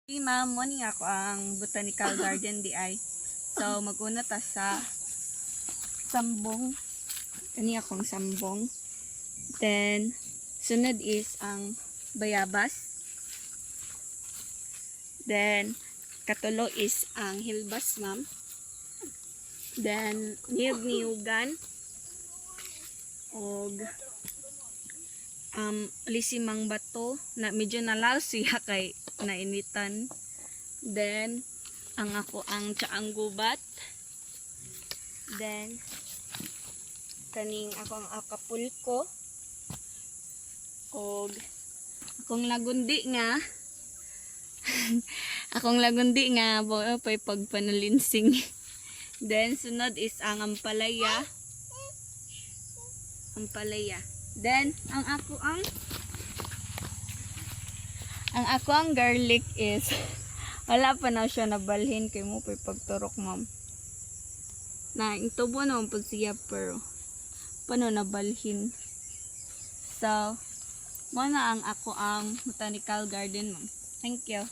Hey ma'am, morning ako ang botanical garden di ay. So maguna ta sa sambong. Kani akong sambong. Then sunod is ang bayabas. Then katulo is ang hilbas ma'am. Then niyog-niyugan. Og lisimang bato na medyo nalaw siya kay nainitan. Then ang tsaang gubat. Then kaning akong akapulko. Og akong lagundi nga akong lagundi nga pay pagpanalinsing. Then sunod is ang ampalaya. Then ang garlic is wala pa na siya nabalhin kay mo pay pagturok ma'am. Na intubo na po siya pero paano nabalhin. So mo na ang botanical garden ma'am. Thank you.